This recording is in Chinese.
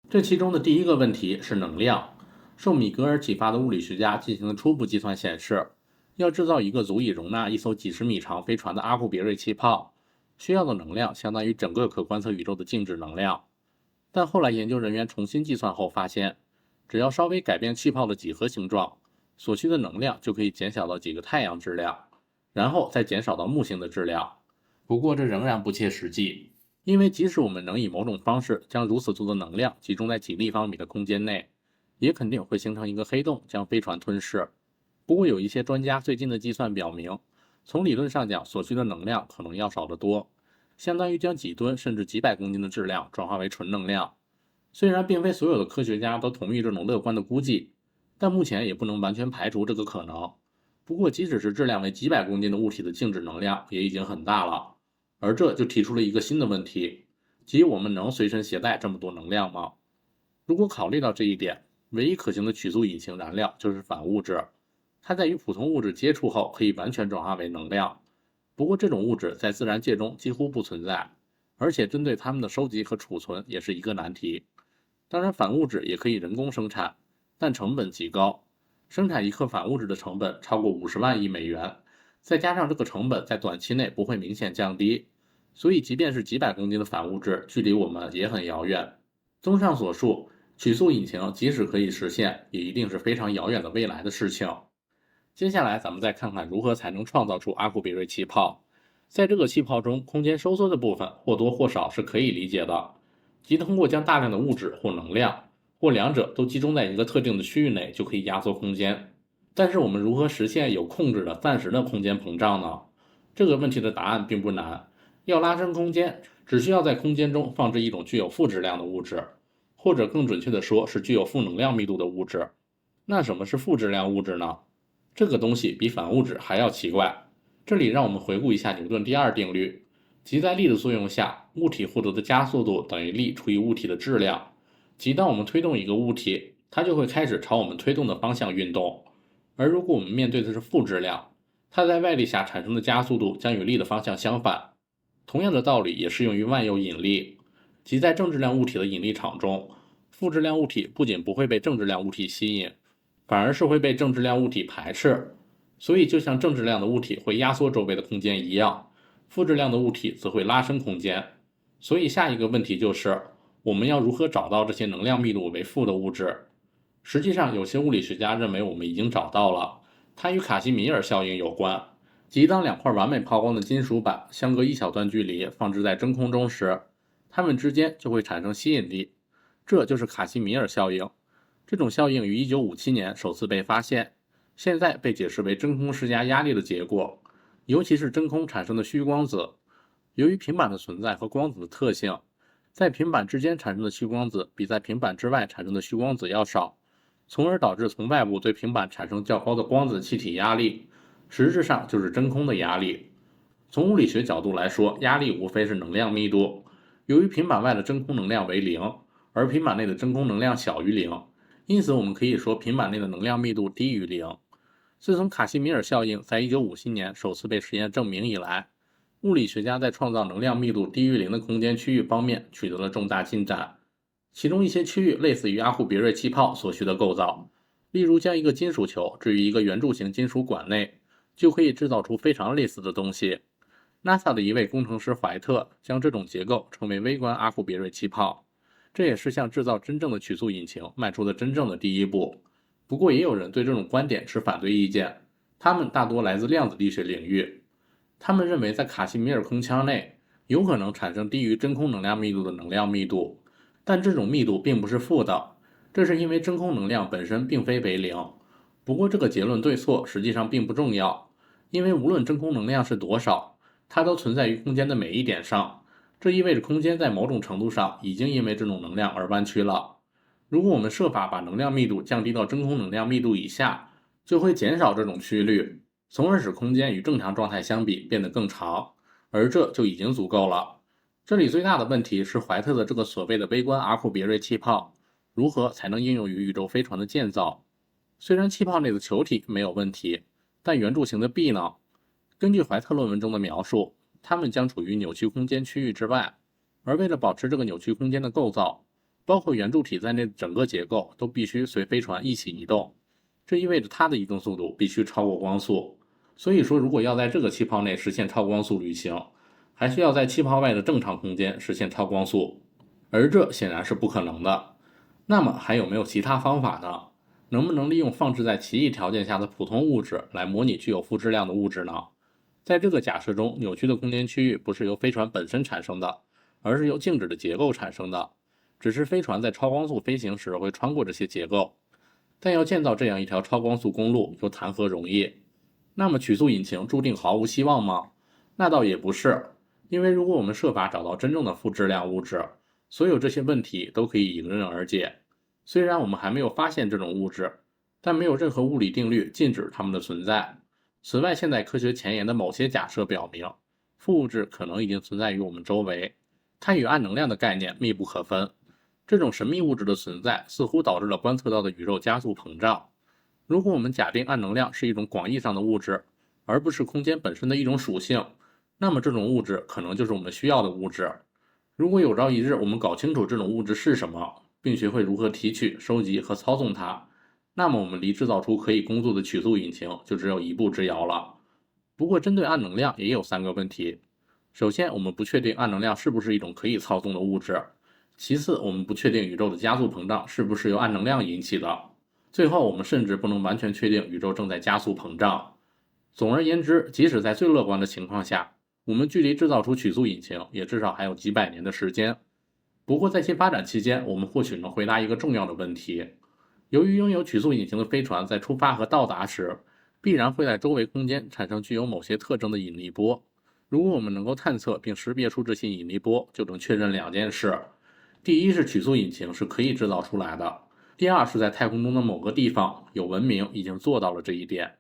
这其中的第一个问题是能量。受米格尔启发的物理学家进行的初步计算显示，要制造一个足以容纳一艘几十米长飞船的阿库别瑞气泡，需要的能量相当于整个可观测宇宙的静止能量。但后来研究人员重新计算后发现，只要稍微改变气泡的几何形状，所需的能量就可以减小到几个太阳质量，然后再减少到木星的质量。不过这仍然不切实际，因为即使我们能以某种方式将如此多的能量集中在几立方米的空间内，也肯定会形成一个黑洞将飞船吞噬。不过有一些专家最近的计算表明，从理论上讲所需的能量可能要少得多，相当于将几吨甚至几百公斤的质量转化为纯能量。虽然并非所有的科学家都同意这种乐观的估计，但目前也不能完全排除这个可能。不过即使是质量为几百公斤的物体的静止能量也已经很大了，而这就提出了一个新的问题，即我们能随身携带这么多能量吗？如果考虑到这一点，唯一可行的曲速引擎燃料就是反物质，它在与普通物质接触后可以完全转化为能量。不过这种物质在自然界中几乎不存在，而且针对它们的收集和储存也是一个难题。当然反物质也可以人工生产，但成本极高，生产一克反物质的成本超过50万亿美元，再加上这个成本在短期内不会明显降低，所以即便是几百公斤的反物质，距离我们也很遥远。综上所述，曲速引擎即使可以实现，也一定是非常遥远的未来的事情。接下来咱们再看看如何才能创造出阿库比瑞气泡。在这个气泡中，空间收缩的部分或多或少是可以理解的，即通过将大量的物质或能量，或两者都集中在一个特定的区域内，就可以压缩空间。但是我们如何实现有控制的暂时的空间膨胀呢？这个问题的答案并不难，要拉伸空间，只需要在空间中放置一种具有负质量的物质，或者更准确的说是具有负能量密度的物质。那什么是负质量物质呢？这个东西比反物质还要奇怪。这里让我们回顾一下牛顿第二定律，即在力的作用下，物体获得的加速度等于力除以物体的质量。即当我们推动一个物体，它就会开始朝我们推动的方向运动。而如果我们面对的是负质量，它在外力下产生的加速度将与力的方向相反。同样的道理也适用于万有引力，即在正质量物体的引力场中，负质量物体不仅不会被正质量物体吸引，反而是会被正质量物体排斥。所以就像正质量的物体会压缩周围的空间一样，负质量的物体则会拉伸空间。所以下一个问题就是，我们要如何找到这些能量密度为负的物质？实际上，有些物理学家认为我们已经找到了，它与卡西米尔效应有关。即当两块完美抛光的金属板相隔一小段距离放置在真空中时，它们之间就会产生吸引力，这就是卡西米尔效应。这种效应于1957年首次被发现，现在被解释为真空施加压力的结果，尤其是真空产生的虚光子。由于平板的存在和光子的特性，在平板之间产生的虚光子比在平板之外产生的虚光子要少，从而导致从外部对平板产生较高的光子气体压力，实质上就是真空的压力。从物理学角度来说，压力无非是能量密度。由于平板外的真空能量为零，而平板内的真空能量小于零，因此我们可以说平板内的能量密度低于零。自从卡西米尔效应在1957年首次被实验证明以来，物理学家在创造能量密度低于零的空间区域方面取得了重大进展。其中一些区域类似于阿库别瑞气泡所需的构造，例如将一个金属球置于一个圆柱形金属管内，就可以制造出非常类似的东西。NASA 的一位工程师怀特将这种结构称为微观阿库别瑞气泡，这也是向制造真正的曲速引擎迈出的真正的第一步。不过也有人对这种观点持反对意见，他们大多来自量子力学领域。他们认为在卡西米尔空腔内有可能产生低于真空能量密度的能量密度，但这种密度并不是负的，这是因为真空能量本身并非为零。不过这个结论对错实际上并不重要，因为无论真空能量是多少，它都存在于空间的每一点上，这意味着空间在某种程度上已经因为这种能量而弯曲了。如果我们设法把能量密度降低到真空能量密度以下，就会减少这种曲率，从而使空间与正常状态相比变得更长，而这就已经足够了。这里最大的问题是怀特的这个所谓的微观阿库别瑞气泡如何才能应用于宇宙飞船的建造。虽然气泡内的球体没有问题，但圆柱形的臂呢？根据怀特论文中的描述，它们将处于扭曲空间区域之外，而为了保持这个扭曲空间的构造，包括圆柱体在内的整个结构都必须随飞船一起移动，这意味着它的移动速度必须超过光速。所以说，如果要在这个气泡内实现超光速旅行，还需要在气泡外的正常空间实现超光速，而这显然是不可能的。那么还有没有其他方法呢？能不能利用放置在奇异条件下的普通物质来模拟具有负质量的物质呢？在这个假设中，扭曲的空间区域不是由飞船本身产生的，而是由静止的结构产生的。只是飞船在超光速飞行时会穿过这些结构，但要建造这样一条超光速公路又谈何容易？那么曲速引擎注定毫无希望吗？那倒也不是，因为如果我们设法找到真正的负质量物质，所有这些问题都可以迎刃而解。虽然我们还没有发现这种物质，但没有任何物理定律禁止它们的存在。此外，现代科学前沿的某些假设表明，负物质可能已经存在于我们周围，它与暗能量的概念密不可分。这种神秘物质的存在似乎导致了观测到的宇宙加速膨胀。如果我们假定暗能量是一种广义上的物质，而不是空间本身的一种属性，那么这种物质可能就是我们需要的物质。如果有朝一日我们搞清楚这种物质是什么，并学会如何提取、收集和操纵它，那么我们离制造出可以工作的曲速引擎就只有一步之遥了。不过针对暗能量也有3个问题。首先，我们不确定暗能量是不是一种可以操纵的物质。其次，我们不确定宇宙的加速膨胀是不是由暗能量引起的。最后，我们甚至不能完全确定宇宙正在加速膨胀。总而言之，即使在最乐观的情况下，我们距离制造出曲速引擎也至少还有几百年的时间。不过在其发展期间，我们或许能回答一个重要的问题。由于拥有曲速引擎的飞船在出发和到达时，必然会在周围空间产生具有某些特征的引力波。如果我们能够探测并识别出这些引力波，就能确认2件事。第一是曲速引擎是可以制造出来的，第二是在太空中的某个地方有文明已经做到了这一点。